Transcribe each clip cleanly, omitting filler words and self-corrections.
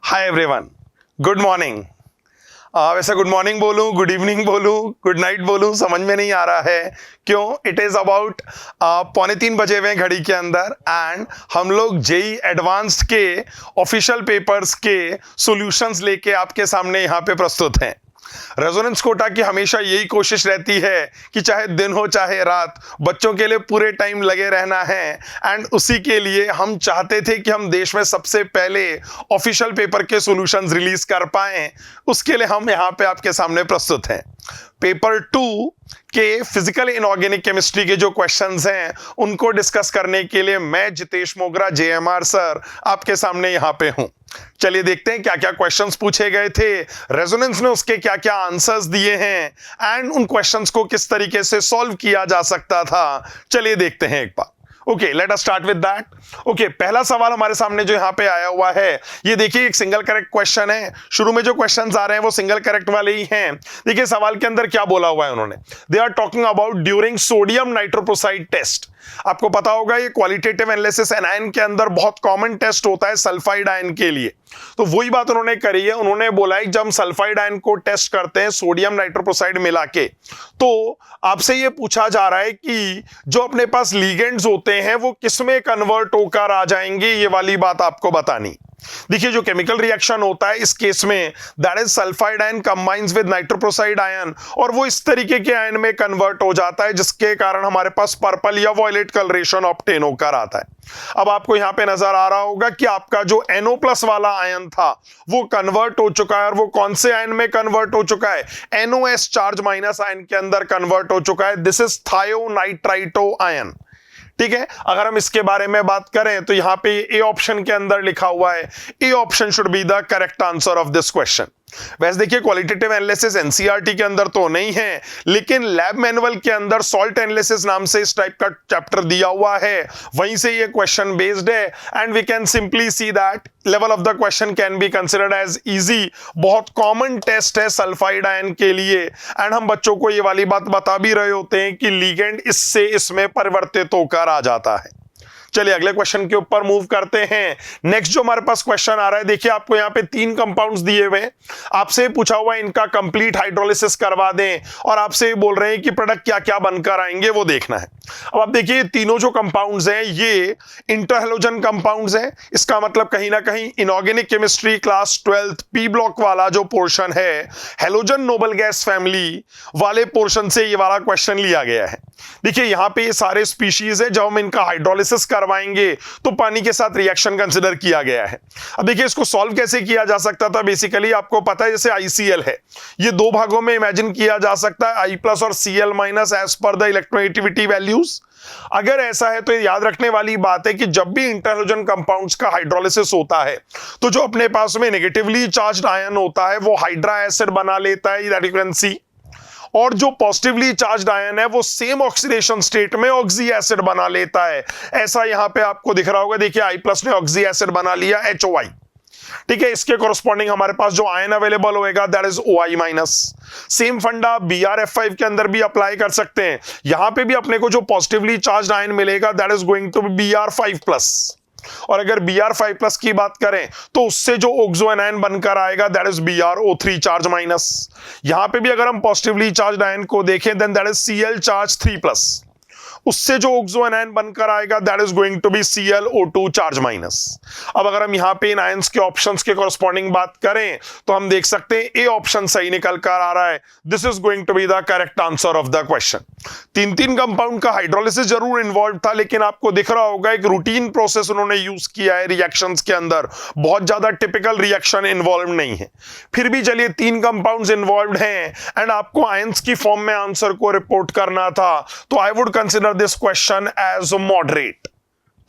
Hi everyone, good morning. वैसे good morning बोलूं, good evening बोलूं, गुड नाइट बोलूं, समझ में नहीं आ रहा है। क्यों? इट इज अबाउट 2:45 बजे हुए घड़ी के अंदर एंड हम लोग जेई एडवांस्ड के ऑफिशियल पेपर्स के सॉल्यूशंस लेके आपके सामने यहाँ पे प्रस्तुत हैं। रेजोनेंस कोटा की हमेशा यही कोशिश रहती है कि चाहे दिन हो चाहे रात, बच्चों के लिए पूरे टाइम लगे रहना है एंड उसी के लिए हम चाहते थे कि हम देश में सबसे पहले ऑफिशियल पेपर के सॉल्यूशंस रिलीज कर पाएं। उसके लिए हम यहाँ पे आपके सामने प्रस्तुत हैं। पेपर 2 के फिजिकल इनऑर्गेनिक केमिस्ट्री के जो क्वेश्चंस हैं उनको डिस्कस करने के लिए मैं जितेश मोगरा जेएमआर सर आपके सामने यहाँ पे हूं। चलिए देखते हैं क्या क्या क्वेश्चंस पूछे गए थे, रेजोनेंस ने उसके क्या क्या आंसर्स दिए हैं एंड उन क्वेश्चंस को किस तरीके से सॉल्व किया जा सकता था। चलिए देखते हैं एक बार। Okay, let us start with that. Okay, पहला सवाल हमारे सामने जो यहां पे आया हुआ है, ये देखिए एक सिंगल करेक्ट क्वेश्चन है। शुरू में जो क्वेश्चंस आ रहे हैं वो सिंगल करेक्ट वाले ही हैं। देखिए सवाल के अंदर क्या बोला हुआ है उन्होंने। They are talking about during sodium nitroprusside test. आपको पता होगा ये क्वालिटेटिव एनालिसिस एनायन के अंदर बहुत कॉमन टेस्ट होता है सल्फाइड आयन के लिए। तो वही बात उन्होंने करी है। उन्होंने बोला है जब हम सल्फाइड आयन को टेस्ट करते हैं सोडियम नाइट्रोप्रोसाइड मिला के, तो आपसे ये पूछा जा रहा है कि जो अपने पास लिगेंड्स होते हैं वो किसमें कन्वर्ट होकर आ जाएंगे, ये वाली बात आपको बतानी। देखिए जो केमिकल रिएक्शन होता है इस केस में, that is sulphide ion combines with nitroprusside ion, और वो इस तरीके के आयन में कन्वर्ट हो जाता है जिसके कारण हमारे पास पर्पल या वॉयलेट कलरेशन ऑब्टेन होकर आता है। अब आपको यहां पे नजर आ रहा होगा कि आपका जो NO+ वाला आयन था वो कन्वर्ट हो चुका है, और वो कौन से आयन में कन्वर्ट हो चुका है? NOS चार्ज माइनस आयन के अंदर कन्वर्ट हो चुका है। This is thionitrito ion. ठीक है, अगर हम इसके बारे में बात करें तो यहां पे ए ऑप्शन के अंदर लिखा हुआ है, A option should be the correct answer of this question. वैसे देखिए क्वालिटेटिव एनालिसिस एनसीईआरटी के अंदर तो नहीं है, लेकिन लैब मैनुअल के अंदर सॉल्ट एनालिसिस नाम से इस टाइप का चैप्टर दिया हुआ है, वहीं से ये क्वेश्चन बेस्ड है and we can simply see that level of the question can be considered as easy. बहुत कॉमन टेस्ट है सल्फाइड आयन के लिए एंड हम बच्चों को ये वाली बात बता भी रहे होते हैं कि लिगेंड इससे इसमें परिवर्तित होकर आ जाता है। चलिए अगले क्वेश्चन के ऊपर मूव करते हैं। नेक्स्ट जो हमारे पास क्वेश्चन आ रहा है, देखिए आपको यहाँ पे 3 कंपाउंड्स दिए हुए हैं, आपसे पूछा हुआ है इनका कंप्लीट हाइड्रोलिसिस करवा दें और आपसे बोल रहे हैं कि प्रोडक्ट क्या क्या बनकर आएंगे वो देखना है। अब आप देखिए तीनों जो कंपाउंड्स हैं ये इंटरहैलोजन कंपाउंड्स हैं। इसका मतलब कहीं ना कहीं inorganic chemistry class 12th P block वाला जो पोर्शन है हैलोजन नोबल गैस फैमिली वाले पोर्शन से ये वाला क्वेश्चन लिया गया है। देखिए यहाँ पे ये सारे स्पीशीज है, जब हम इनका हाइड्रोलिसिस करवाएंगे तो पानी के साथ रिएक्शन कंसिडर किया गया है। अब देखिए इसको सॉल्व कैसे किया जा सकता था। बेसिकली आपको पता है जैसे ICl है, ये 2 भागों में इमेजिन किया जा सकता है, I+ और Cl- एज पर द इलेक्ट्रोनेगेटिविटी वैल्यूज। अगर ऐसा है तो याद रखने वाली बात है कि जब भी इंटरहैलोजन कंपाउंड्स का हाइड्रोलिसिस होता है तो जो अपने पास में नेगेटिवली चार्ज्ड आयन होता है वो हाइड्रा एसिड बना लेता है, दैट यू कैन सी, और जो पॉजिटिवली चार्ज्ड आयन है वो सेम ऑक्सीडेशन स्टेट में ऑक्सी एसिड बना लेता है। ऐसा यहां पे आपको दिख रहा होगा, देखिए I+ ने ऑक्सी एसिड बना लिया HOI। ठीक है, इसके कॉरस्पॉन्डिंग हमारे पास जो आयन अवेलेबल होएगा दैट इज OI-। सेम फंडा BrF5 के अंदर भी अप्लाई कर सकते हैं। यहां पे भी अपने को जो पॉजिटिवली चार्ज्ड आयन मिलेगा that is going to be Br5+, और अगर Br5+ की बात करें तो उससे जो ऑक्सो एनायन बनकर आएगा that is BrO3 charge minus. यहां पे भी अगर हम पॉजिटिवली चार्ज्ड आयन को देखें then that is Cl charge 3+, उससे जो ऑक्सो एनायन बनकर आएगा that is going to be ClO2 charge minus. अब अगर हम यहां पे इन आयंस के ऑप्शंस के कॉरस्पॉन्डिंग बात करें तो हम देख सकते हैं ए ऑप्शन सही निकल कर आ रहा है। This is going to be the correct answer of the question. 3 compound का हाइड्रोलिसिस जरूर इन्वॉल्व था, लेकिन आपको दिख रहा होगा एक रूटीन प्रोसेस उन्होंने यूज किया है रिएक्शंस के अंदर, बहुत ज्यादा टिपिकल रिएक्शन इन्वॉल्व नहीं है। फिर भी चलिए 3 कंपाउंड्स इन्वॉल्व हैं एंड आपको आयंस की फॉर्म में आंसर को रिपोर्ट करना था, तो I would consider this question as moderate.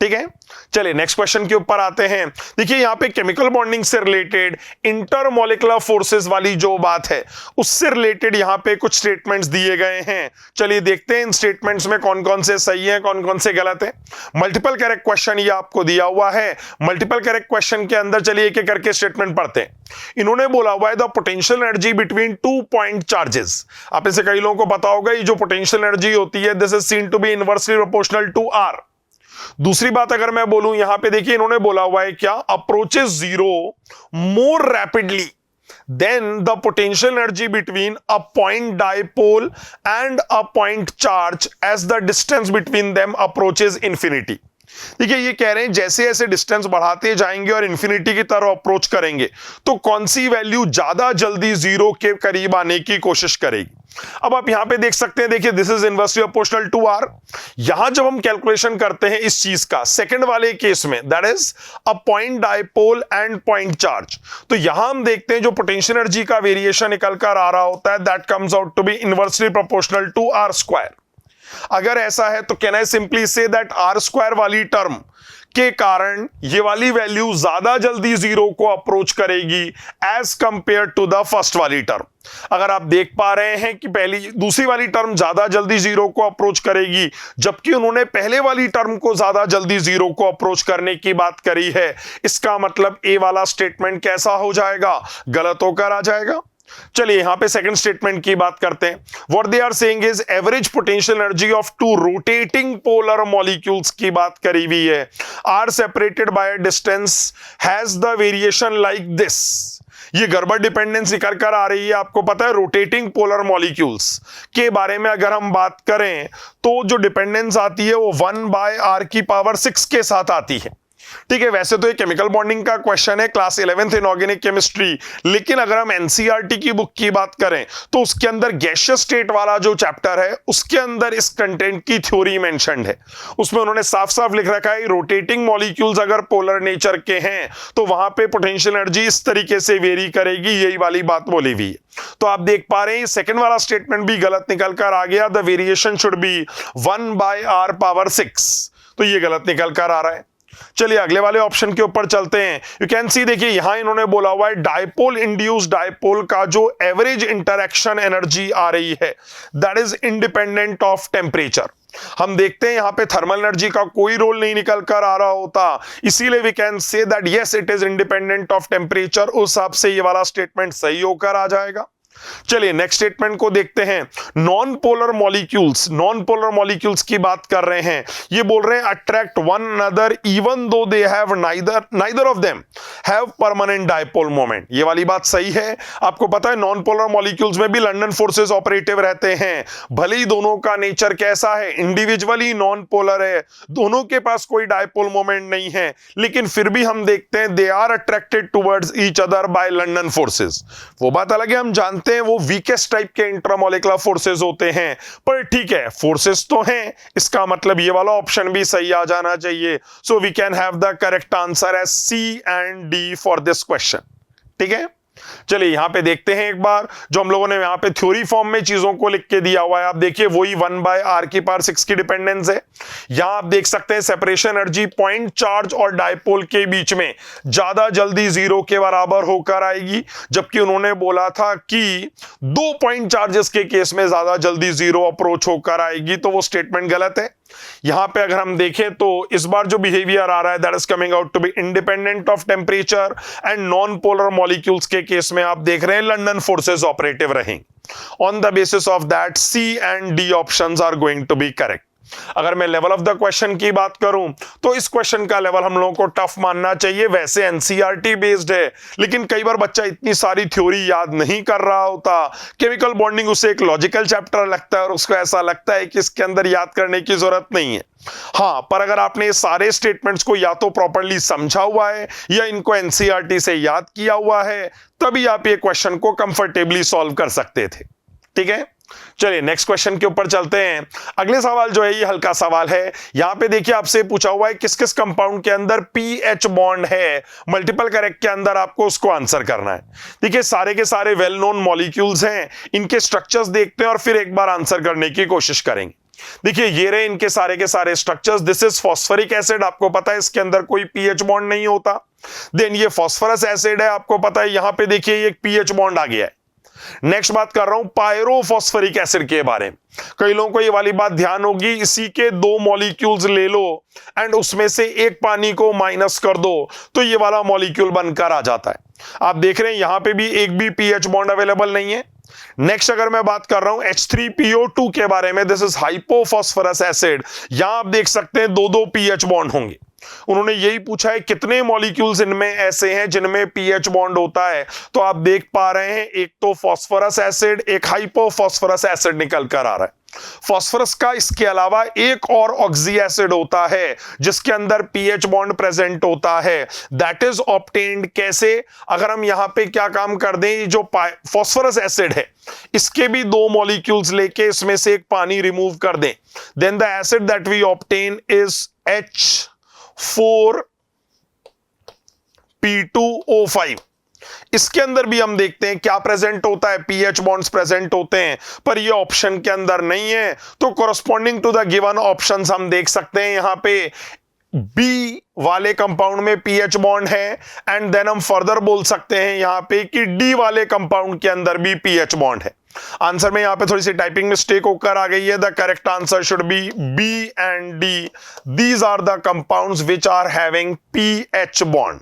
ठीक है, चलिए नेक्स्ट क्वेश्चन के ऊपर आते हैं। देखिए यहां पे केमिकल बॉन्डिंग से रिलेटेड इंटरमोलिकुलर फोर्सेस वाली जो बात है उससे रिलेटेड यहां पे कुछ स्टेटमेंट्स दिए गए हैं। चलिए देखते हैं इन स्टेटमेंट्स में कौन कौन से सही हैं, कौन कौन से गलत हैं। मल्टीपल करेक्ट क्वेश्चन ये आपको दिया हुआ है। मल्टीपल करेक्ट क्वेश्चन के अंदर चलिए एक एक करके स्टेटमेंट पढ़ते हैं। इन्होंने बोला हुआ है the potential energy between 2 point charges. आप में से कई लोगों को पता होगा ये जो पोटेंशियल एनर्जी होती है this is seen to be inversely proportional to R। दूसरी बात अगर मैं बोलूं, यहां पे देखिए इन्होंने बोला हुआ है क्या, approaches zero more rapidly then the potential energy between a point dipole and a point charge as the distance between them approaches infinity। देखिए ये कह रहे हैं जैसे जैसे डिस्टेंस बढ़ाते जाएंगे और इंफिनिटी की तरफ अप्रोच करेंगे तो कौन सी वैल्यू ज्यादा जल्दी जीरो के करीब आने की कोशिश करेगी। अब आप यहां पे देख सकते हैं, देखिए this is inversely proportional to R. यहां जब हम कैलकुलेशन करते हैं इस चीज का सेकंड वाले केस में, that is a point dipole and point charge, तो यहां हम देखते हैं जो पोटेंशियल एनर्जी का वेरिएशन निकल कर आ रहा होता है that comes out to be inversely proportional to R square. अगर ऐसा है तो can I simply say that R square वाली टर्म के कारण ये वाली वैल्यू ज्यादा जल्दी जीरो को अप्रोच करेगी as compare to the first वाली टर्म। अगर आप देख पा रहे हैं कि दूसरी वाली टर्म ज्यादा जल्दी जीरो को अप्रोच करेगी, जबकि उन्होंने पहले वाली टर्म को ज्यादा जल्दी जीरो को अप्रोच करने की बात करी है, इसका मतलब ए वाला स्टेटमेंट कैसा हो जाएगा, गलत होकर आ जाएगा। चलिए यहां पे सेकंड स्टेटमेंट की बात करते हैं। What they are saying is average potential energy of two rotating polar molecules की बात करी हुई है, are separated by a distance has the variation like this. ये गड़बड़ डिपेंडेंस निकल कर आ रही है। आपको पता है रोटेटिंग पोलर मॉलिक्यूल्स के बारे में अगर हम बात करें तो जो डिपेंडेंस आती है वो 1/r⁶ के साथ आती है। ठीक है, वैसे तो ये केमिकल बॉन्डिंग का क्वेश्चन है क्लास 11th इनऑर्गेनिक केमिस्ट्री, लेकिन अगर हम एनसीईआरटी की बुक की बात करें तो उसके अंदर गैसियस स्टेट वाला जो चैप्टर है उसके अंदर इस कंटेंट की थ्योरी मेंशन्ड है। उसमें उन्होंने साफ साफ लिख रखा है रोटेटिंग मॉलिक्यूल्स अगर पोलर नेचर के हैं तो वहां पे पोटेंशियल एनर्जी इस तरीके से वेरी करेगी, यही वाली बात बोली हुई है। तो आप देख पा रहे हैं सेकंड वाला स्टेटमेंट भी गलत निकल कर आ गया, the variation should be 1/r⁶, तो ये गलत निकल कर आ रहा है। चलिए अगले वाले ऑप्शन के ऊपर चलते हैं। यू कैन सी, देखिए यहां इन्होंने बोला हुआ है डायपोल इंड्यूस्ड डायपोल का जो एवरेज इंटरेक्शन एनर्जी आ रही है that is independent of temperature. हम देखते हैं यहां पे थर्मल एनर्जी का कोई रोल नहीं निकल कर आ रहा होता, इसीलिए we can say that yes it is independent of temperature. उस हिसाब से ये वाला स्टेटमेंट सही होकर आ जाएगा। चलिए नेक्स्ट स्टेटमेंट को देखते हैं। नॉन पोलर मॉलिक्यूल्स की बात कर रहे हैं। ये बोल रहे हैं attract one another even though they have neither of them have permanent dipole moment. ये वाली बात सही है। आपको पता है नॉन पोलर मॉलिक्यूल्स में भी लंडन फोर्सेस ऑपरेटिव रहते हैं, भले ही दोनों का नेचर कैसा है, इंडिविजुअली नॉन पोलर है, दोनों के पास कोई डायपोल मोमेंट नहीं है, लेकिन फिर भी हम देखते हैं they are attracted towards each other by London forces. वो बात अलग है, हम जानते हैं वो वीकेस्ट टाइप के इंट्रामोलिकुलर फोर्सेस होते हैं, पर ठीक है फोर्सेस तो हैं, इसका मतलब ये वाला ऑप्शन भी सही आ जाना चाहिए। So we can have the correct answer as C and D for this question. ठीक है, चलिए यहां पे देखते हैं एक बार जो हम लोगों ने यहां पे थ्योरी फॉर्म में चीजों को लिख के दिया हुआ है। आप देखिए वही 1/r⁶ की डिपेंडेंस है। यहां आप देख सकते हैं सेपरेशन एनर्जी पॉइंट चार्ज और डायपोल के बीच में ज्यादा जल्दी जीरो के बराबर होकर आएगी, जबकि उन्होंने बोला था कि 2 पॉइंट चार्जेस के केस में ज्यादा जल्दी जीरो अप्रोच होकर आएगी, तो वो स्टेटमेंट गलत है। यहां पे अगर हम देखें तो इस बार जो बिहेवियर आ रहा है that is coming out to be independent of temperature and non polar molecules के केस में आप देख रहे हैं लंडन फोर्सेस ऑपरेटिव रहेंगे। On the basis of that C and D options are going to be correct. अगर मैं level of the question की बात करूं तो इस क्वेश्चन का लेवल हम लोगों को टफ मानना चाहिए। वैसे एनसीईआरटी बेस्ड है, लेकिन कई बार बच्चा इतनी सारी थ्योरी याद नहीं कर रहा होता। केमिकल बॉन्डिंग उसे एक लॉजिकल चैप्टर लगता है और उसको ऐसा लगता है कि इसके अंदर याद करने की जरूरत नहीं है। हाँ, पर अगर आपने ये सारे स्टेटमेंट्स को या तो प्रॉपर्ली समझा हुआ है या इनको एनसीईआरटी से याद किया हुआ है, तभी आप ये क्वेश्चन को कंफर्टेबली सॉल्व कर सकते थे। ठीक है, चलिए नेक्स्ट क्वेश्चन के ऊपर चलते हैं। अगले सवाल जो है ये हल्का सवाल है। यहां पे देखिए आपसे पूछा हुआ है किस किस कंपाउंड के अंदर पीएच बॉन्ड है, मल्टीपल करेक्ट के अंदर आपको उसको आंसर करना है। देखिए सारे के सारे वेल नोन मॉलिक्यूल्स हैं, इनके स्ट्रक्चर्स देखते हैं और फिर एक बार आंसर करने की कोशिश करेंगे। देखिए ये रहे इनके सारे के सारे structures. This is phosphoric acid, आपको पता है इसके अंदर कोई पीएच बॉन्ड नहीं होता। देन ये फॉस्फरस एसिड है, आपको पता है यहां पे देखिए एक पीएच बॉन्ड आ गया है। नेक्स्ट बात कर रहा हूं पायरोफॉस्फरिक एसिड के बारे में। कई लोगों को ये वाली बात ध्यान होगी, इसी के 2 मॉलिक्यूल्स ले लो एंड उसमें से एक पानी को माइनस कर दो तो ये वाला मॉलिक्यूल बनकर आ जाता है। आप देख रहे हैं यहां पे भी एक भी पीएच बॉन्ड अवेलेबल नहीं है। नेक्स्ट अगर मैं बात कर रहा हूं H3PO2 के बारे में, दिस इज हाइपोफॉस्फोरस एसिड, यहां आप देख सकते हैं दो दो पीएच बॉन्ड होंगे। उन्होंने यही पूछा है कितने मॉलिक्यूल्स इनमें ऐसे हैं जिनमें पीएच बॉन्ड होता है, तो आप देख पा रहे हैं एक तो फास्फोरस एसिड, एक हाइपोफॉस्फोरस एसिड निकल कर आ रहा है। फास्फोरस का इसके अलावा एक और ऑक्सी एसिड होता है जिसके अंदर पीएच बॉन्ड प्रेजेंट होता है, दैट इज ऑब्टेन्ड कैसे? अगर हम यहां पे क्या काम कर दें, जो फास्फोरस एसिड है इसके भी दो मॉलिक्यूल्स लेके इसमें से एक पानी रिमूव कर दें, then the acid that we obtain is H4P2O5। इसके अंदर भी हम देखते हैं क्या प्रेजेंट होता है, पीएच बॉन्ड्स प्रेजेंट होते हैं, पर ये ऑप्शन के अंदर नहीं है। तो corresponding to the given options हम देख सकते हैं यहां पे बी वाले कंपाउंड में पीएच बॉन्ड है, एंड देन हम फर्दर बोल सकते हैं यहां पे कि डी वाले कंपाउंड के अंदर भी पीएच बॉन्ड है। आंसर में यहां पे थोड़ी सी टाइपिंग मिस्टेक होकर आ गई है। The correct answer should be B and D, these are the compounds which are having PH bond.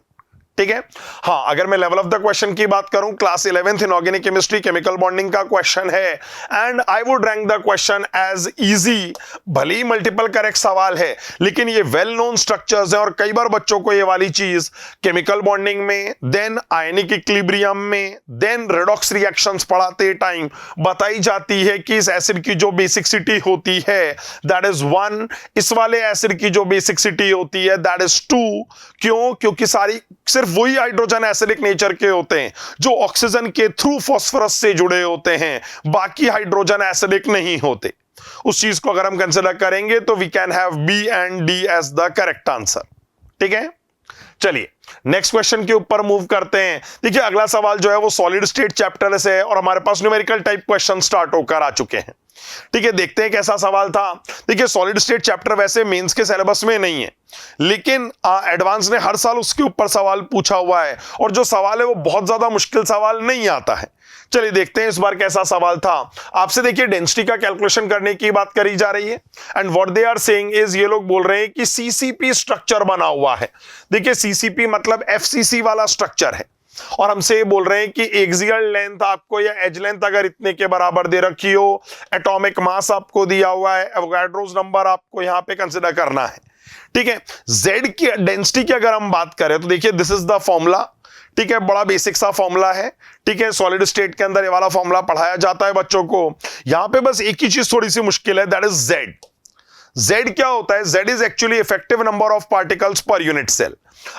ठीक है। हाँ, अगर मैं लेवल ऑफ द क्वेश्चन की बात करूं, class 11th inorganic chemistry chemical bonding का क्वेश्चन है, and I would rank the question as easy. भले ही मल्टीपल करेक्ट सवाल है, लेकिन ये वेल नोन स्ट्रक्चर्स हैं और कई बार बच्चों को ये वाली चीज केमिकल बॉन्डिंग में, देन आयनिक इक्विलिब्रियम में, देन रेडॉक्स रिएक्शंस पढ़ाते टाइम बताई जाती है कि इस एसिड की जो बेसिसिटी होती है दैट इज 1, इस वाले एसिड की जो बेसिसिटी होती है दैट इज 2। क्यों? क्योंकि सिर्फ वही हाइड्रोजन एसिडिक नेचर के होते हैं जो ऑक्सीजन के थ्रू फास्फोरस से जुड़े होते हैं, बाकी हाइड्रोजन एसिडिक नहीं होते। उस चीज को अगर हम कंसीडर करेंगे तो we can have B and D as the correct answer. ठीक है, चलिए नेक्स्ट क्वेश्चन के ऊपर मूव करते हैं। देखिए अगला सवाल जो है वो सॉलिड स्टेट चैप्टर से है और हमारे पास न्यूमेरिकल टाइप क्वेश्चन स्टार्ट होकर आ चुके हैं। ठीक है, देखते हैं कैसा सवाल था। देखिए सॉलिड स्टेट चैप्टर वैसे मेंस के सिलेबस में नहीं है, लेकिन एडवांस ने हर साल उसके ऊपर सवाल पूछा हुआ है, और जो सवाल है वो बहुत ज्यादा मुश्किल सवाल नहीं आता है। चलिए देखते हैं इस बार कैसा सवाल था। आपसे देखिए डेंसिटी का कैलकुलेशन करने की बात करी जा रही है, and what they are saying is, ये लोग बोल रहे हैं कि सीसीपी स्ट्रक्चर बना हुआ है। देखिए सीसीपी मतलब एफसीसी वाला स्ट्रक्चर है, और हमसे ये बोल रहे हैं कि एक्सियल लेंथ आपको या एज लेंथ अगर इतने के बराबर दे रखी हो, एटॉमिक मास आपको दिया हुआ है, एवोगाड्रोस नंबर आपको यहां पे कंसीडर करना है। ठीक है, जेड की डेंसिटी की अगर हम बात करें तो देखिए दिस इज द फॉर्मूला। ठीक है, बड़ा बेसिक सा फॉर्मूला है। ठीक है, सॉलिड स्टेट के अंदर ये वाला फॉर्मूला पढ़ाया जाता है बच्चों को। यहां पे बस एक ही चीज थोड़ी सी मुश्किल है, दैट इज जेड। जेड क्या होता है? Z is actually effective number of particles per unit cell.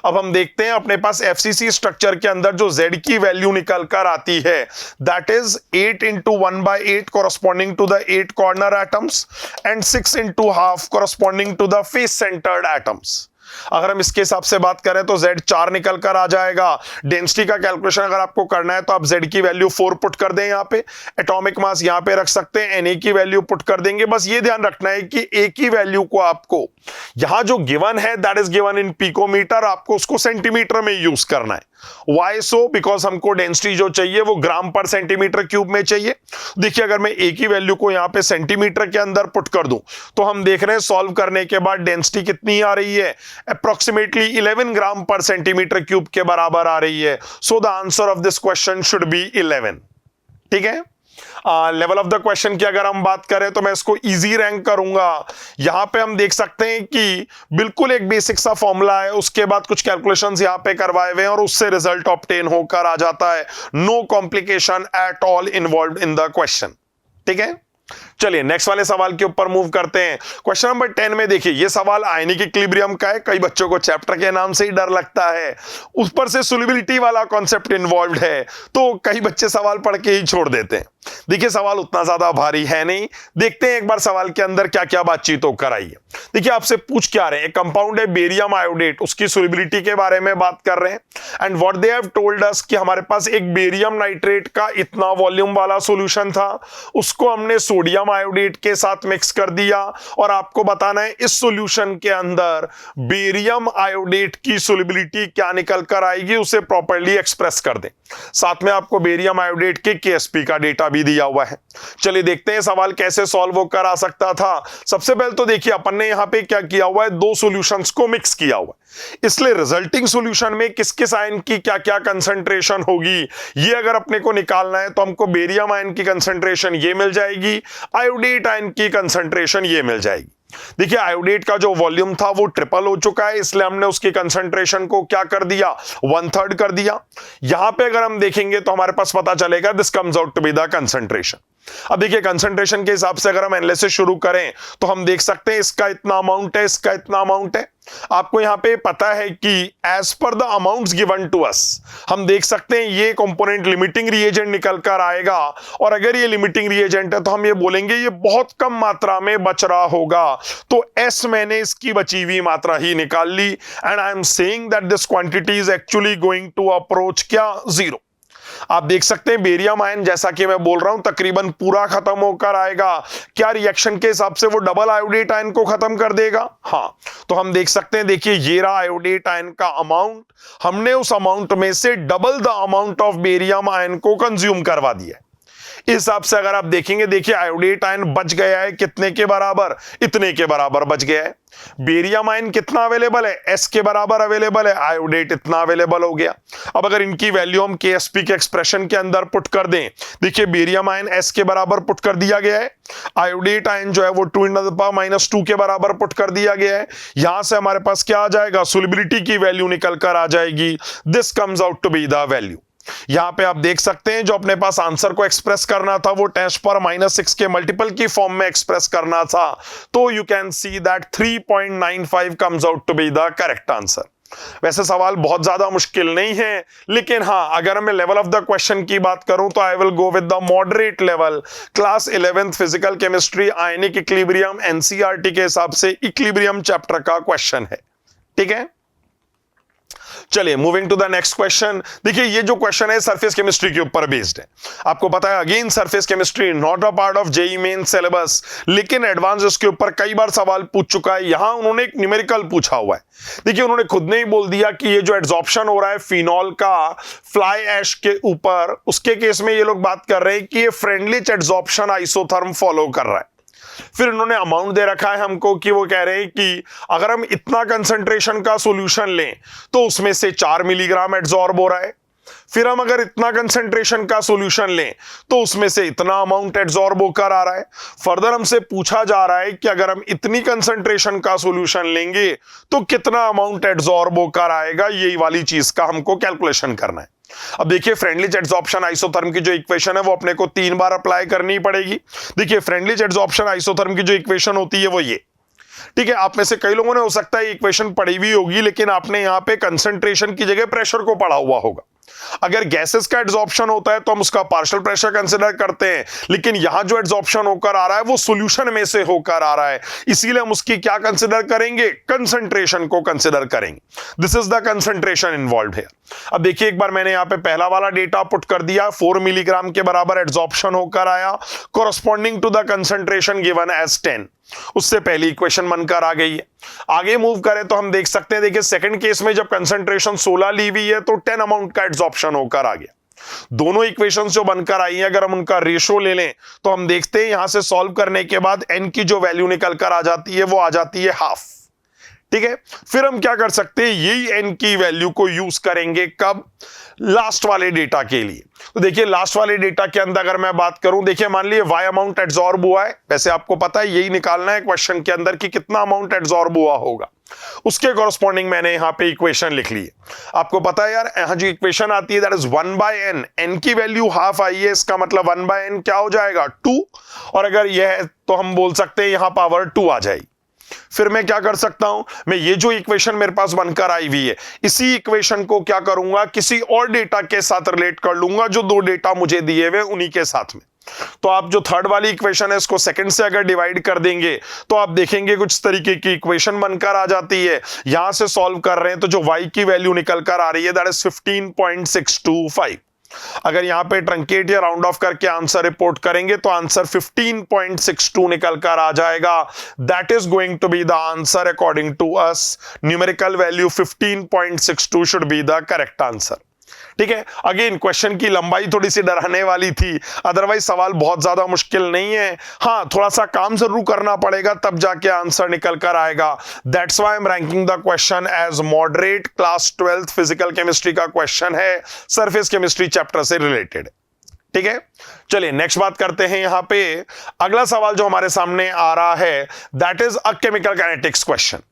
अब हम देखते हैं अपने पास एफसीसी स्ट्रक्चर के अंदर जो जेड की वैल्यू निकल कर आती है that is 8 into 1/8 corresponding to the 8 corner atoms and 6 into half corresponding to the face centered atoms। अगर हम इसके हिसाब से बात करें तो Z 4 निकल कर आ जाएगा। डेंसिटी का कैलकुलेशन अगर आपको करना है तो आप Z की वैल्यू 4 पुट कर दें, यहां पे एटॉमिक मास यहां पे रख सकते हैं, Na की वैल्यू पुट कर देंगे। बस ये ध्यान रखना है कि A की वैल्यू को आपको यहां जो गिवन है that is given in picometer, आपको उसको सेंटीमीटर में यूज करना है। Why so? बिकॉज हमको डेंसिटी जो चाहिए वो ग्राम पर सेंटीमीटर क्यूब में चाहिए। देखिए अगर मैं A की वैल्यू को यहां पे सेंटीमीटर के अंदर पुट कर दूं तो हम देख रहे हैं सॉल्व करने के बाद डेंसिटी कितनी आ रही है, अप्रोक्सीमेटली 11 ग्राम पर सेंटीमीटर क्यूब के बराबर आ रही है। So the answer of this question should B 11। ठीक है, लेवल ऑफ द क्वेश्चन की अगर हम बात करें तो मैं इसको इजी रैंक करूंगा। यहां पे हम देख सकते हैं कि बिल्कुल एक बेसिक सा फॉर्मूला है, उसके बाद कुछ कैलकुलेशंस यहां पे करवाए हुए हैं और उससे रिजल्ट ऑब्टेन होकर आ जाता है। No complication at all involved in the question. ठीक है, चलिए नेक्स्ट वाले सवाल के ऊपर मूव करते हैं। क्वेश्चन नंबर 10 में देखिए ये सवाल आयनिक इक्विलिब्रियम का है। कई बच्चों को चैप्टर के नाम से ही डर लगता है, ऊपर से सोल्युबिलिटी वाला कॉन्सेप्ट इन्वॉल्व्ड है, तो कई बच्चे सवाल पढ़ के ही छोड़ देते हैं। देखिए सवाल उतना ज्यादा भारी है नहीं, देखते हैं एक बार सवाल के अंदर क्या क्या बातचीत होकर आई है। देखिए आपसे पूछ क्या रहे हैं, एक कंपाउंड है बेरियम आयोडेट, उसकी सोल्युबिलिटी के बारे में बात कर रहे हैं, and what they have told us कि हमारे पास एक बेरियम नाइट्रेट का इतना वॉल्यूम वाला सॉल्यूशन था, उसको हमने सोडियम आयोडेट के साथ मिक्स कर दिया, और आपको बताना है इस सॉल्यूशन के अंदर बेरियम आयोडेट की सोल्युबिलिटी क्या निकल कर आएगी, उसे प्रॉपर्ली एक्सप्रेस कर दें। साथ में आपको बेरियम आयोडेट के केएसपी का डेटा भी भी दिया हुआ है। चलिए देखते हैं सवाल कैसे सॉल्व करा सकता था। सबसे पहले तो देखिए अपन ने यहां पे क्या किया हुआ है, दो सॉल्यूशंस को मिक्स किया हुआ है, इसलिए रिजल्टिंग सॉल्यूशन में किस किस आयन की क्या क्या कंसंट्रेशन होगी ये अगर अपने को निकालना है तो हमको बेरियम आयन की कंसंट्रेशन ये मिल जाएगी, आयोडेट आयन की कंसंट्रेशन ये मिल जाएगी। देखिए आयोडेट का जो वॉल्यूम था वो ट्रिपल हो चुका है, इसलिए हमने उसकी कंसंट्रेशन को क्या कर दिया, 1/3 कर दिया। यहां पे अगर हम देखेंगे तो हमारे पास पता चलेगा this comes out to be the concentration. अब देखिए कंसंट्रेशन के हिसाब से अगर हम एनालिसिस शुरू करें तो हम देख सकते हैं इसका इतना अमाउंट है, इसका इतना अमाउंट है। आपको यहां पे पता है कि एज पर the amounts given to us हम देख सकते हैं ये कंपोनेंट लिमिटिंग रिएजेंट निकल कर आएगा, और अगर ये लिमिटिंग रिएजेंट है तो हम ये बोलेंगे ये बहुत कम मात्रा में बच रहा होगा, तो एस मैंने इसकी बची हुई मात्रा ही निकाल ली, and I am saying that this quantity is actually going to approach क्या, 0। आप देख सकते हैं बेरियम आयन जैसा कि मैं बोल रहा हूं तकरीबन पूरा खत्म होकर आएगा। क्या रिएक्शन के हिसाब से वो डबल आयोडेट आयन को खत्म कर देगा? हाँ, तो हम देख सकते हैं, देखिए ये रहा आयोडेट आयन का अमाउंट, हमने उस अमाउंट में से double the amount of barium ion को कंज्यूम करवा दिया। इस हिसाब से अगर आप देखेंगे, देखिए आयोडेट आयन बच गया है कितने के बराबर, इतने के बराबर बच गया है। बेरियम आयन कितना अवेलेबल है, एस के बराबर अवेलेबल है, आयोडेट इतना अवेलेबल हो गया। अब अगर इनकी वैल्यू हम केएसपी के एक्सप्रेशन के अंदर पुट कर दें, देखिए बेरियम आयन एस के बराबर पुट कर दिया गया है, आयोडेट आयन जो है वो 2 के बराबर पुट कर दिया गया है। यहां से हमारे पास क्या आ जाएगा, सोल्युबिलिटी की वैल्यू निकल कर आ जाएगी, this comes out to be the value. यहां पे आप देख सकते हैं जो अपने पास आंसर को एक्सप्रेस करना था वो 10⁻⁻6 के मल्टीपल की फॉर्म में एक्सप्रेस करना था, तो you can see that 3.95 comes out to be the correct answer. वैसे सवाल बहुत ज्यादा मुश्किल नहीं है, लेकिन हां अगर मैं लेवल ऑफ द क्वेश्चन की बात करूं तो I will go with the moderate level. Class 11th physical chemistry ionic equilibrium NCERT के हिसाब से इक्विलिब्रियम चैप्टर का क्वेश्चन है, ठीक है। चलिए moving to the next question. देखिए ये जो क्वेश्चन है सरफेस केमिस्ट्री के ऊपर बेस्ड है। आपको पता है again surface chemistry not a part of JEE main syllabus, लेकिन एडवांस इसके ऊपर कई बार सवाल पूछ चुका है। यहां उन्होंने एक न्यूमेरिकल पूछा हुआ है। देखिए उन्होंने खुद ने ही बोल दिया कि ये जो एड्सॉर्प्शन हो रहा है फिनॉल का फ्लाई ऐश के ऊपर, उसके केस में ये लोग बात कर रहे हैं कि ये फ्रेंडलिच एड्सॉर्प्शन आइसोथर्म फॉलो कर रहा है। फिर इन्होंने अमाउंट दे रखा है हमको कि वो कह रहे हैं कि अगर हम इतना कंसंट्रेशन का सॉल्यूशन लें तो उसमें से 4 मिलीग्राम एड्सॉर्ब हो रहा है, फिर हम अगर इतना कंसंट्रेशन का सॉल्यूशन लें तो उसमें से इतना अमाउंट एड्सॉर्ब होकर आ रहा है। फर्दर हमसे पूछा जा रहा है कि अगर हम इतनी कंसंट्रेशन का सॉल्यूशन लेंगे तो कितना अमाउंट एड्सॉर्ब होकर आएगा, यही वाली चीज का हमको कैलकुलेशन करना है। अब देखिए फ्रेंडलिच एड्सॉर्प्शन आइसोथर्म की जो इक्वेशन है वो अपने को 3 बार अप्लाई करनी पड़ेगी। देखिए फ्रेंडलिच एड्सॉर्प्शन आइसोथर्म की जो इक्वेशन होती है वो ये, ठीक है। आप में से कई लोगों ने हो सकता है इक्वेशन पढ़ी हुई होगी, लेकिन आपने यहां पे कंसंट्रेशन की जगह प्रेशर को पढ़ा हुआ होगा। अगर गैसेस का एड्सॉर्प्शन होता है तो हम उसका पार्शियल प्रेशर कंसीडर करते हैं, लेकिन यहां जो एड्सॉर्प्शन होकर आ रहा है वो सॉल्यूशन में से होकर आ रहा है, इसीलिए हम उसकी क्या कंसीडर करेंगे, कंसंट्रेशन को कंसीडर करेंगे। This is the concentration involved here. अब देखिए एक बार मैंने यहां पे पहला वाला डेटा पुट कर दिया, 4 मिलीग्राम के बराबर एड्सॉर्प्शन होकर आया, corresponding to the concentration given as 10। उससे पहली इक्वेशन बनकर आ गई है। आगे मूव करें तो हम देख सकते हैं, देखिए सेकंड केस में जब कंसंट्रेशन 16 ली हुई है तो 10 अमाउंट का एड्सॉर्प्शन होकर आ गया। दोनों इक्वेशंस जो बनकर आई हैं अगर हम उनका रेशो ले लें तो हम देखते हैं यहां से सॉल्व करने के बाद n की जो वैल्यू निकल कर आ जाती है वो आ जाती है हाफ, ठीक है। फिर हम क्या कर सकते हैं, यही n की वैल्यू को यूज करेंगे कब, लास्ट वाले डेटा के लिए। तो देखिए लास्ट वाले डेटा के अंदर अगर मैं बात करूं, देखिए मान लीजिए y अमाउंट एड्सॉर्ब हुआ है, वैसे आपको पता है यही निकालना है क्वेश्चन के अंदर कि कितना अमाउंट एड्सॉर्ब हुआ होगा, उसके कॉरस्पॉन्डिंग मैंने यहां पे इक्वेशन लिख ली है। आपको पता है यार यहां जो इक्वेशन आती है दैट इज 1/n, n की वैल्यू हाफ आई है, इसका मतलब 1/n क्या हो जाएगा 2, और अगर यह है तो हम बोल सकते हैं यहां पावर 2 आ जाएगी। फिर मैं क्या कर सकता हूं, मैं ये जो इक्वेशन मेरे पास बनकर आई हुई है इसी इक्वेशन को क्या करूंगा, किसी और डेटा के साथ रिलेट कर लूंगा, जो 2 डेटा मुझे दिए हुए उन्हीं के साथ में। तो आप जो थर्ड वाली इक्वेशन है इसको सेकंड से अगर डिवाइड कर देंगे तो आप देखेंगे कुछ तरीके की इक्वेशन बनकर आ जाती है। यहां से सॉल्व कर रहे हैं तो जो y की वैल्यू निकल कर आ रही है दैट इज 15.625। अगर यहां पे ट्रंकेट या राउंड ऑफ करके आंसर रिपोर्ट करेंगे तो आंसर 15.62 निकल कर आ जाएगा। That is going to be the answer according to us. Numerical value 15.62 should be the correct answer, ठीक है, अगेन क्वेश्चन की लंबाई थोड़ी सी डराने वाली थी, अदरवाइज सवाल बहुत ज्यादा मुश्किल नहीं है। हाँ, थोड़ा सा काम जरूर करना पड़ेगा, तब जाके आंसर निकल कर आएगा। That's why I am ranking the question as moderate. Class 12th physical chemistry का क्वेश्चन है, सरफेस केमिस्ट्री चैप्टर से रिलेटेड। ठीक है, चलिए नेक्स्ट बात करते हैं। यहां पे अगला सवाल जो हमारे सामने आ रहा है, that is a chemical kinetics question.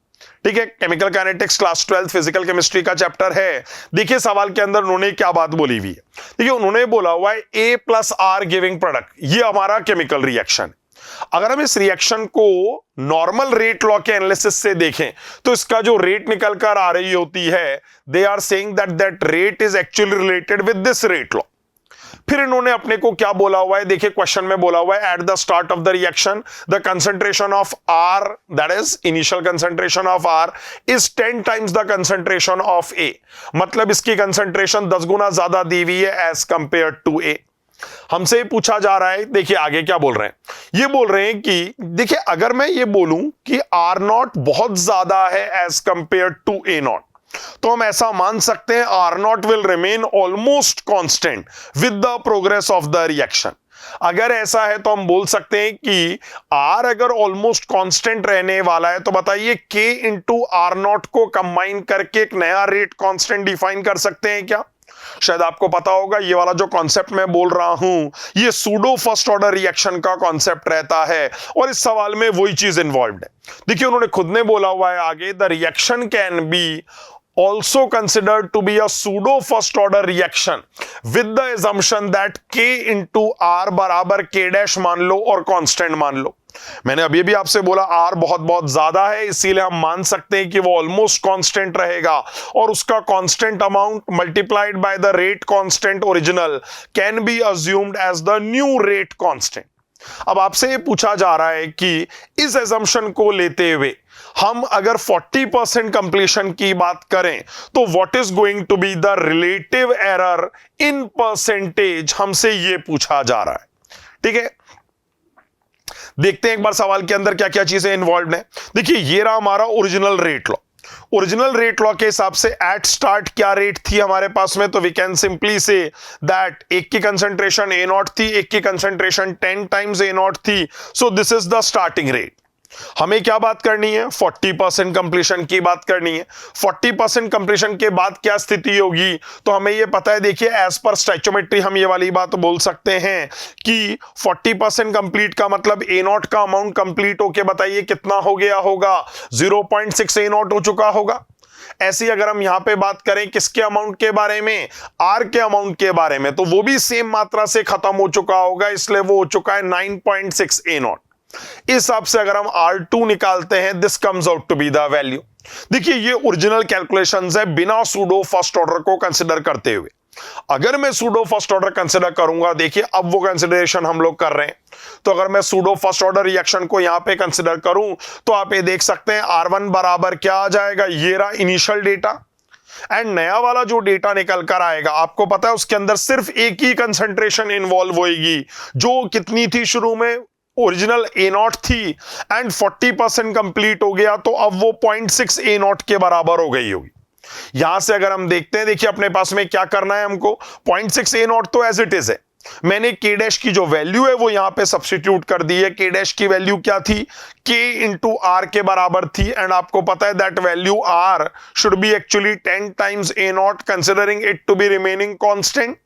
ठीक है, chemical kinetics class 12th physical chemistry का चैप्टर है। देखिए सवाल के अंदर उन्होंने क्या बात बोली हुई है। देखिए उन्होंने बोला हुआ है A+R गिविंग प्रोडक्ट, ये हमारा केमिकल रिएक्शन। अगर हम इस रिएक्शन को नॉर्मल रेट लॉ के एनालिसिस से देखें तो इसका जो रेट निकल कर आ रही होती है, they are saying that that rate is actually related with this rate law. फिर इन्होंने अपने को क्या बोला हुआ है, देखिए क्वेश्चन में बोला हुआ है, at the start of the reaction the concentration of R, that is initial concentration of R, is 10 times the concentration of A. मतलब इसकी कंसंट्रेशन 10 गुना ज्यादा दी हुई है एज कंपेयर टू ए। हमसे पूछा जा रहा है, देखिए आगे क्या बोल रहे हैं। ये बोल रहे हैं कि देखिए अगर मैं ये बोलूं कि आर नॉट बहुत ज्यादा है as compare to A naught, तो हम ऐसा मान सकते हैं R naught will remain almost constant with the progress of the reaction. अगर ऐसा है तो हम बोल सकते हैं कि आर अगर ऑलमोस्ट कांस्टेंट रहने वाला है तो बताइए के इंटू आर नॉट को कंबाइन करके एक नया रेट कांस्टेंट डिफाइन कर सकते हैं क्या? शायद आपको पता होगा ये वाला जो कॉन्सेप्ट मैं बोल रहा हूं, ये सूडो फर्स्ट ऑर्डर रिएक्शन का कॉन्सेप्ट रहता है और इस सवाल में वही चीज इन्वॉल्व्ड है। देखिए उन्होंने खुद ने बोला हुआ है आगे, the reaction can be also considered to be a pseudo first order reaction with the assumption that K into R बराबर K डैश मान लो और कांस्टेंट मान लो। मैंने अभी भी आपसे बोला R बहुत बहुत ज्यादा है, इसीलिए हम मान सकते हैं कि वो ऑलमोस्ट कांस्टेंट रहेगा और उसका constant amount multiplied by the rate constant original can be assumed as the new rate constant. अब आपसे ये पूछा जा रहा है कि इस एजम्पशन को लेते हुए हम अगर 40% कंप्लीशन की बात करें तो what is going to be the relative error in percentage, हमसे ये पूछा जा रहा है। ठीक है, देखते हैं एक बार सवाल के अंदर क्या क्या चीजें इन्वॉल्व हैं। देखिए ये रहा हमारा original rate law. Original rate law के हिसाब से एट स्टार्ट क्या रेट थी हमारे पास में, तो we can simply say that एक की कंसंट्रेशन ए नॉट थी, एक की कंसंट्रेशन 10 टाइम्स ए नॉट थी, so this is the starting rate. हमें क्या बात करनी है, 40% कंप्लीशन की बात करनी है। 40% कंप्लीशन के बाद क्या स्थिति होगी, तो हमें ये पता है, देखिए एज पर स्टैचोमेट्री हम ये वाली बात बोल सकते हैं कि 40% कंप्लीट का मतलब ए नॉट का अमाउंट कंप्लीट होके बताइए कितना हो गया होगा, 0.6 ए नॉट हो चुका होगा। ऐसी अगर हम यहां पे बात करें किसके अमाउंट के बारे में, आर के अमाउंट के बारे में, तो वो भी सेम मात्रा से खत्म हो चुका होगा, इसलिए वो हो चुका है 9.6 ए नॉट। इस हिसाब से अगर हम R2 निकालते हैं, this comes out to be the value. देखिए ये ओरिजिनल कैलकुलेशंस है बिना सूडो फर्स्ट ऑर्डर को कंसीडर करते हुए। अगर मैं सूडो फर्स्ट ऑर्डर कंसीडर करूंगा, देखिए अब वो कंसीडरेशन हम लोग कर रहे हैं, तो अगर मैं सूडो फर्स्ट ऑर्डर रिएक्शन को यहां पे कंसीडर करूं तो आप ये देख सकते हैं R1 बराबर क्या आ जाएगा, ये रहा इनिशियल डेटा एंड नया वाला जो डेटा निकल कर आएगा, आपको पता है उसके अंदर सिर्फ एक ही कंसंट्रेशन इन्वॉल्व होगी, जो कितनी थी शुरू में, ओरिजिनल ए नॉट थी एंड 40% कंप्लीट हो गया, तो अब वो 0.6 ए नॉट के बराबर हो गई होगी। यहां से अगर हम देखते हैं, देखिए अपने पास में क्या करना है हमको, 0.6 ए नॉट तो एज इट इज है, मैंने के डैश की जो वैल्यू है वो यहां पे सब्स्टिट्यूट कर दी है। के डैश की वैल्यू क्या थी, के इंटू आर के बराबर थी एंड आपको पता है that value R should be actually 10 times A naught considering it to be remaining constant.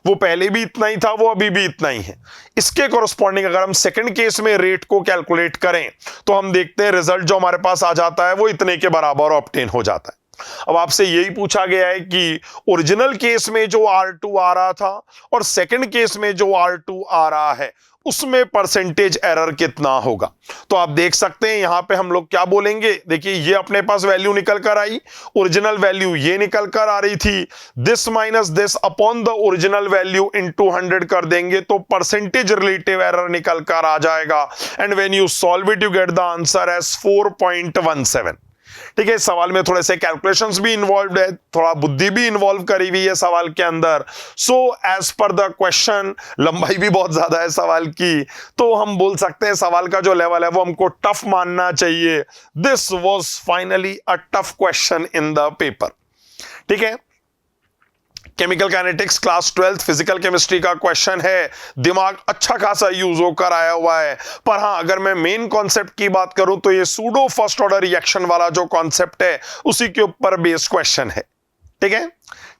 वो पहले भी इतना ही था, वो अभी भी इतना ही है। इसके कोरस्पॉन्डिंग अगर हम सेकंड केस में रेट को कैलकुलेट करें तो हम देखते हैं रिजल्ट जो हमारे पास आ जाता है वो इतने के बराबर ऑब्टेन हो जाता है। अब आपसे यही पूछा गया है कि ओरिजिनल केस में जो R2 आ रहा था और सेकंड केस में जो R2 आ रहा है उसमें परसेंटेज एरर कितना होगा। तो आप देख सकते हैं यहां पे हम लोग क्या बोलेंगे, देखिए ये अपने पास वैल्यू निकल कर आई, ओरिजिनल वैल्यू ये निकल कर आ रही थी, this minus this upon the original value into 100 कर देंगे तो परसेंटेज रिलेटिव एरर निकल कर आ जाएगा and when you solve it you get the answer as 4.17। ठीक है, इस सवाल में थोड़े से कैलकुलेशंस भी इन्वॉल्व है, थोड़ा बुद्धि भी इन्वॉल्व करी हुई है सवाल के अंदर। सो एज पर द क्वेश्चन, लंबाई भी बहुत ज्यादा है सवाल की, तो हम बोल सकते हैं सवाल का जो लेवल है वो हमको टफ मानना चाहिए। This was finally a tough question in the paper. ठीक है, chemical kinetics class 12 physical chemistry का क्वेश्चन है। दिमाग अच्छा खासा यूज होकर आया हुआ है, पर हां अगर मैं मेन कॉन्सेप्ट की बात करूं तो ये सूडो फर्स्ट ऑर्डर रिएक्शन वाला जो कॉन्सेप्ट है उसी के ऊपर बेस्ड क्वेश्चन है। ठीक है,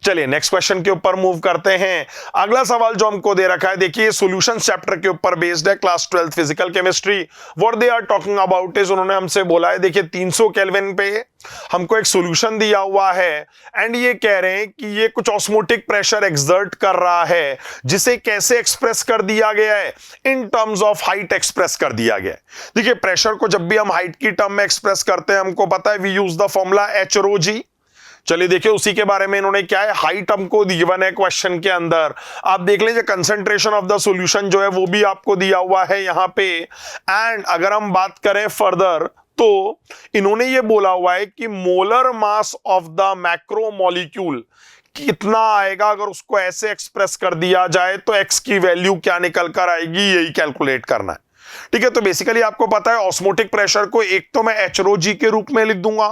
चलिए नेक्स्ट क्वेश्चन के ऊपर मूव करते हैं। अगला सवाल जो हमको दे रखा है, देखिए सॉल्यूशन चैप्टर के ऊपर बेस्ड है, class 12 physical chemistry. What they are talking about is, उन्होंने हमसे बोला है देखिए 300 केल्विन पे हमको एक सॉल्यूशन दिया हुआ है एंड ये कह रहे हैं कि ये कुछ ऑस्मोटिक प्रेशर एक्सर्ट कर रहा है, जिसे कैसे एक्सप्रेस कर दिया गया है, in terms of height express कर दिया गया है। देखिए प्रेशर को जब भी हम हाइट की टर्म में एक्सप्रेस करते हैं हमको पता है we use the formula H rho G. चलिए देखिए उसी के बारे में इन्होंने क्या है, हाइट हमको गिवन है क्वेश्चन के अंदर। आप देख लीजिए कंसंट्रेशन ऑफ द सॉल्यूशन जो है वो भी आपको दिया हुआ है यहां पे। एंड अगर हम बात करें फर्दर तो इन्होंने ये बोला हुआ है कि molar mass of the macro molecule कितना आएगा, अगर उसको ऐसे एक्सप्रेस कर दिया जाए तो एक्स की वैल्यू क्या निकल कर आएगी, यही कैलकुलेट करना है। ठीक है, तो बेसिकली आपको पता है ऑस्मोटिक प्रेशर को एक तो मैं एच रो जी के रूप में लिख दूंगा,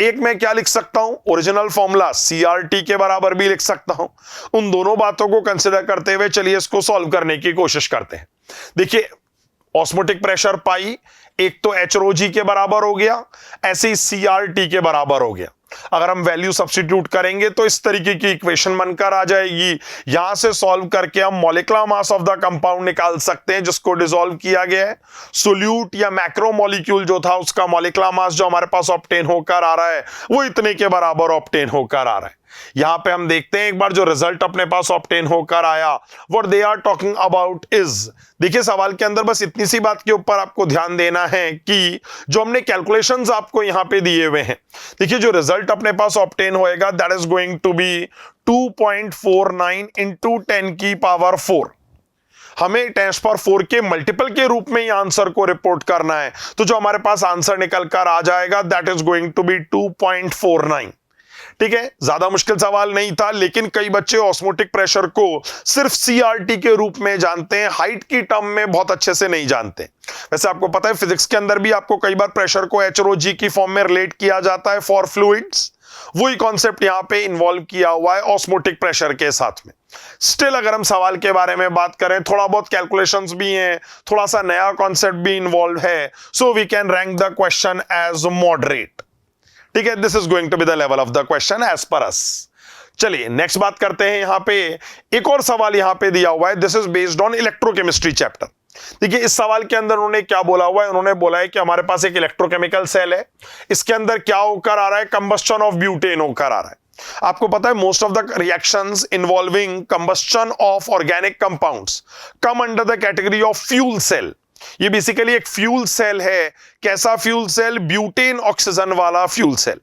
एक मैं क्या लिख सकता हूं, ओरिजिनल फॉर्मूला CRT के बराबर भी लिख सकता हूं। उन दोनों बातों को कंसिडर करते हुए चलिए इसको सॉल्व करने की कोशिश करते हैं। देखिए ऑस्मोटिक प्रेशर पाई एक तो एच रो जी के बराबर हो गया, ऐसे ही CRT के बराबर हो गया। अगर हम वैल्यू सब्स्टिट्यूट करेंगे तो इस तरीके की इक्वेशन बनकर आ जाएगी। यहां से सॉल्व करके हम molecular mass of the compound निकाल सकते हैं जिसको डिसॉल्व किया गया है। सोल्यूट या मैक्रो मॉलिक्यूल जो था उसका मॉलिक्यूलर मास जो हमारे पास ऑब्टेन होकर आ रहा है वो इतने के बराबर ऑब्टेन होकर आ रहा है। यहां पे हम देखते हैं एक बार जो रिजल्ट अपने पास ऑब्टेन होकर आया, what they are talking about is, देखिए सवाल के अंदर बस इतनी सी बात के ऊपर आपको ध्यान देना है कि जो हमने कैलकुलेशंस आपको यहां पे दिए हुए हैं, देखिए जो रिजल्ट अपने पास ऑब्टेन होएगा that is going to be 2.49 into 10 की पावर 4। हमें 10⁴ के मल्टीपल के रूप में ही आंसर को रिपोर्ट करना है, तो जो हमारे पास आंसर निकल कर आ जाएगा that is going to be 2.49। ठीक है, ज्यादा मुश्किल सवाल नहीं था, लेकिन कई बच्चे ऑस्मोटिक प्रेशर को सिर्फ CRT के रूप में जानते हैं, हाइट की टर्म में बहुत अच्छे से नहीं जानते। वैसे आपको पता है फिजिक्स के अंदर भी आपको कई बार प्रेशर को एच रो जी की फॉर्म में रिलेट किया जाता है फॉर फ्लूइड्स, वही कॉन्सेप्ट यहां पे इन्वॉल्व किया हुआ है ऑस्मोटिक प्रेशर के साथ में। स्टिल अगर हम सवाल के बारे में बात करें, थोड़ा बहुत कैलकुलेशंस भी हैं, थोड़ा सा नया कॉन्सेप्ट भी इन्वॉल्व है, so we can rank the question as moderate. ठीक है, this is going to be the level of the question as per us. चलिए नेक्स्ट बात करते हैं। यहां पे एक और सवाल यहां पे दिया हुआ है, this is based on electrochemistry chapter. देखिए इस सवाल के अंदर उन्होंने क्या बोला हुआ है, उन्होंने बोला है कि हमारे पास एक इलेक्ट्रोकेमिकल सेल है, इसके अंदर क्या होकर आ रहा है, कंबस्शन ऑफ ब्यूटेन होकर आ रहा है। आपको पता है most of the reactions involving combustion of organic compounds come under the category of fuel cell. ये बेसिकली एक फ्यूल सेल है। कैसा फ्यूल सेल, ब्यूटेन ऑक्सीजन वाला फ्यूल सेल।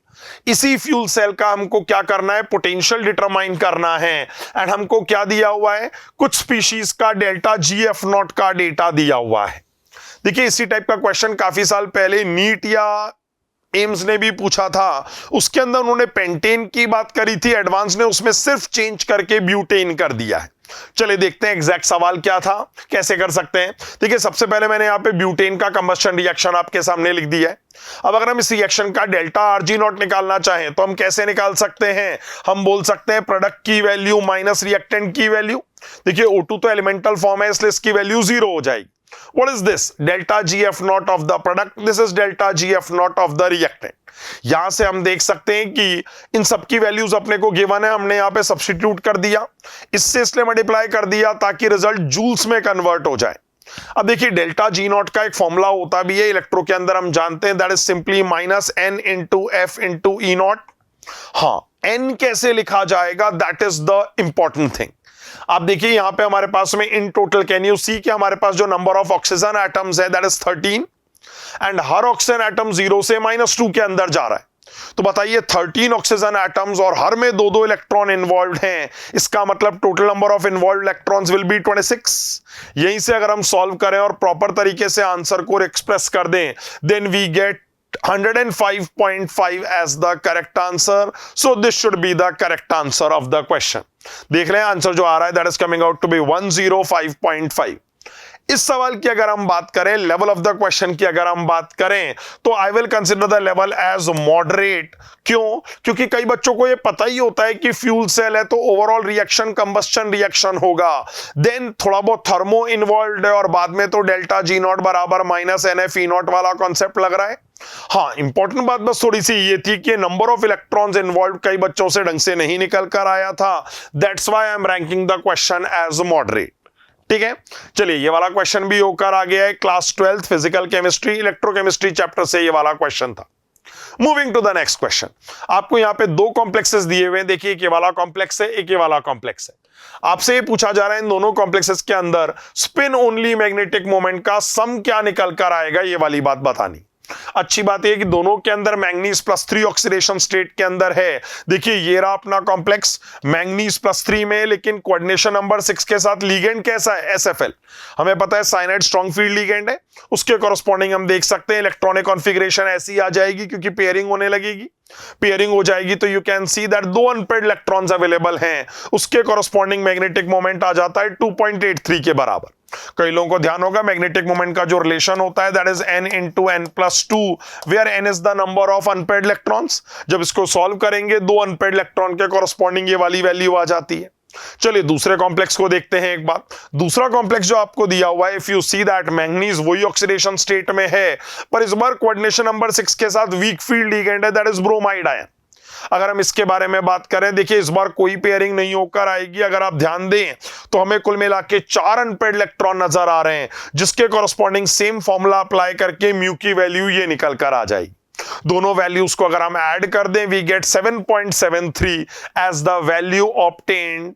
इसी फ्यूल सेल का हमको क्या करना है, पोटेंशियल डिटरमाइन करना है। एंड हमको क्या दिया हुआ है, कुछ स्पीशीज का डेल्टा GF0 का डेटा दिया हुआ है। देखिए इसी टाइप का क्वेश्चन काफी साल पहले नीट या एम्स ने भी पूछा था, उसके अंदर उन्होंने पेंटेन की बात करी थी, एडवांस ने उसमें सिर्फ चेंज करके ब्यूटेन कर दिया है। चलिए देखते हैं एग्जैक्ट सवाल क्या था, कैसे कर सकते हैं। देखिए सबसे पहले मैंने यहां पे ब्यूटेन का कंबस्शन रिएक्शन आपके सामने लिख दिया है। अब अगर हम इस रिएक्शन का डेल्टा RG0 निकालना चाहें तो हम कैसे निकाल सकते हैं, हम बोल सकते हैं प्रोडक्ट की वैल्यू माइनस रिएक्टेंट की वैल्यू। देखिए O2 तो एलिमेंटल फॉर्म है इसलिए इसकी वैल्यू 0 हो जाएगी। What is this? Delta GF0 of the product. This is delta GF0 of the reactant. यहां से हम देख सकते हैं कि इन सब की वैल्यूज अपने को गिवन है, हमने यहां पे सब्स्टिट्यूट कर दिया, इससे इसलिए मल्टीप्लाई कर दिया ताकि रिजल्ट जूल्स में कन्वर्ट हो जाए। अब देखिए डेल्टा G0 का एक फॉर्मूला होता भी है इलेक्ट्रो के अंदर, हम जानते हैं that is simply minus N into F into E0। हाँ, N कैसे लिखा जाएगा that is the important thing. आप देखिए यहां पे हमारे पास में in total can you see कि हमारे पास जो नंबर ऑफ ऑक्सीजन एटम्स है that is 13 and her oxygen atom 0 से -2 के अंदर जा रहा है। तो बताइए 13 ऑक्सीजन एटम्स और हर में 2-2 इलेक्ट्रॉन इन्वॉल्व हैं, इसका मतलब total number of involve electrons will be 26। यहीं से अगर हम सॉल्व करें और प्रॉपर तरीके से आंसर को एक्सप्रेस कर दें then we get 105.5 as the correct answer. So this should be the correct answer of the question. देख रहे हैं आंसर जो आ रहा है that is coming out to be 105.5. इस सवाल की अगर हम बात करें, लेवल ऑफ द क्वेश्चन की अगर हम बात करें, तो I will consider the level as moderate. क्यों? क्योंकि कई बच्चों को यह पता ही होता है कि फ्यूल सेल है तो ओवरऑल रिएक्शन कंबस्शन रिएक्शन होगा, देन थोड़ा बहुत थर्मो इन्वॉल्व है और बाद में तो डेल्टा जी नॉट बराबर माइनस NF ई नॉट वाला कॉन्सेप्ट लग रहा है। हाँ, इंपॉर्टेंट बात बस थोड़ी सी ये थी कि नंबर ऑफ इलेक्ट्रॉन्स इन्वॉल्व कई बच्चों से ढंग से नहीं निकल कर आया था, that's why I am ranking the question as moderate. ठीक है, चलिए ये वाला क्वेश्चन भी होकर आ गया है। Class 12th physical chemistry electrochemistry chapter से ये वाला क्वेश्चन था। Moving to the next question, आपको यहां पे दो कॉम्प्लेक्सेस दिए हुए हैं, देखिए एक ये वाला कॉम्प्लेक्स है, एक ये वाला कॉम्प्लेक्स है। आपसे ये पूछा जा रहा है इन दोनों कॉम्प्लेक्सेस के अंदर स्पिन ओनली मैग्नेटिक मोमेंट का सम क्या निकल कर आएगा, ये वाली बात बतानी। अच्छी बात है कि दोनों के अंदर मैंगनीज +3 ऑक्सीडेशन स्टेट के अंदर है। देखिए ये रहा अपना कॉम्प्लेक्स मैंगनीज +3 में, लेकिन कोऑर्डिनेशन नंबर 6 के साथ लिगेंड कैसा है? SFL। हमें पता है साइनाइड स्ट्रॉन्ग फील्ड लिगेंड है, उसके कॉरस्पॉन्डिंग हम देख सकते हैं इलेक्ट्रॉनिक कॉन्फ़िगरेशन ऐसी आ जाएगी क्योंकि पेयरिंग होने लगेगी। पेयरिंग हो जाएगी तो you can see that 2 unpaired electrons available हैं, उसके कॉरस्पॉन्डिंग मैग्नेटिक मोमेंट आ जाता है 2.83 के बराबर। कई लोगों को ध्यान होगा मैग्नेटिक मोमेंट का जो रिलेशन होता है that is n into n+2 where n is the number of unpaired electrons. जब इसको सॉल्व करेंगे 2 अनपेयर्ड इलेक्ट्रॉन के कॉरस्पॉन्डिंग ये वाली वैल्यू आ जाती है। चलिए दूसरे कॉम्प्लेक्स को देखते हैं एक बार। दूसरा कॉम्प्लेक्स जो आपको दिया हुआ है, if you see that manganese वही ऑक्सीडेशन स्टेट में है, पर इस बार कोऑर्डिनेशन नंबर 6 के साथ वीक फील्ड लिगेंड है दैट इज ब्रोमाइड आयन। अगर हम इसके बारे में बात करें, देखिए इस बार कोई पेयरिंग नहीं होकर आएगी। अगर आप ध्यान दें तो हमें कुल मिला के 4 अनपेयर्ड इलेक्ट्रॉन नजर आ रहे हैं, जिसके कॉरस्पॉन्डिंग सेम फॉर्मूला अप्लाई करके म्यू की वैल्यू ये निकल कर आ जाएगी। दोनों वैल्यूज को अगर हम ऐड कर दें, we get 7.73 as the value obtained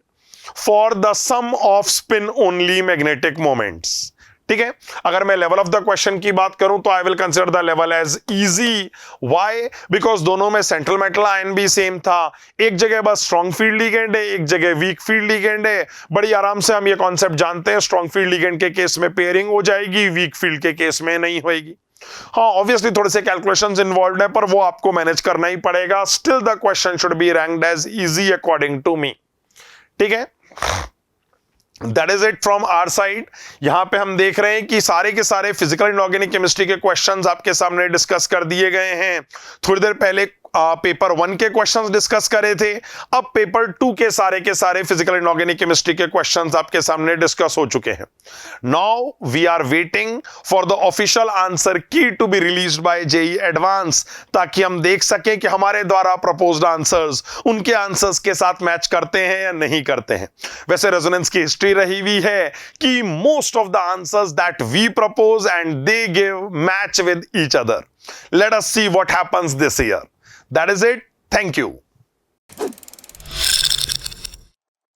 for the sum of spin only magnetic moments. ठीक है, अगर मैं लेवल ऑफ द क्वेश्चन की बात करूं तो I will consider the level as easy. Why? Because दोनों में सेंट्रल मेटल आयन भी सेम था, एक जगह बस स्ट्रॉन्ग फील्ड लिगेंड है, एक जगह वीक फील्ड लिगेंड है। बड़ी आराम से हम ये कॉन्सेप्ट जानते हैं, स्ट्रॉन्ग फील्ड लिगेंड के केस में पेयरिंग हो जाएगी, वीक फील्ड के केस में नहीं होगी। हाँ, ऑब्वियसली थोड़े से कैलकुलेशंस इन्वॉल्व है, पर वो आपको मैनेज करना ही पड़ेगा। Still the question should be ranked as easy according to me. ठीक है, that is it from our side. यहां पे हम देख रहे हैं कि सारे के सारे फिजिकल इनऑर्गेनिक केमिस्ट्री के क्वेश्चंस आपके सामने डिस्कस कर दिए गए हैं। थोड़ी देर पहले पेपर 1 के क्वेश्चंस डिस्कस करे थे, अब पेपर 2 के सारे फिजिकल इनऑर्गेनिक केमिस्ट्री के क्वेश्चंस आपके सामने डिस्कस हो चुके हैं। Now we are waiting for the official answer key to be released by JEE advance, ताकि हम देख सकें कि हमारे द्वारा प्रपोज्ड आंसर्स उनके आंसर्स के साथ मैच करते हैं या नहीं करते हैं। वैसे रेजोनेंस की हिस्ट्री रही हुई है कि most of the answers that we propose and they give match with each other. Let us see what happens this year. That is it. Thank you.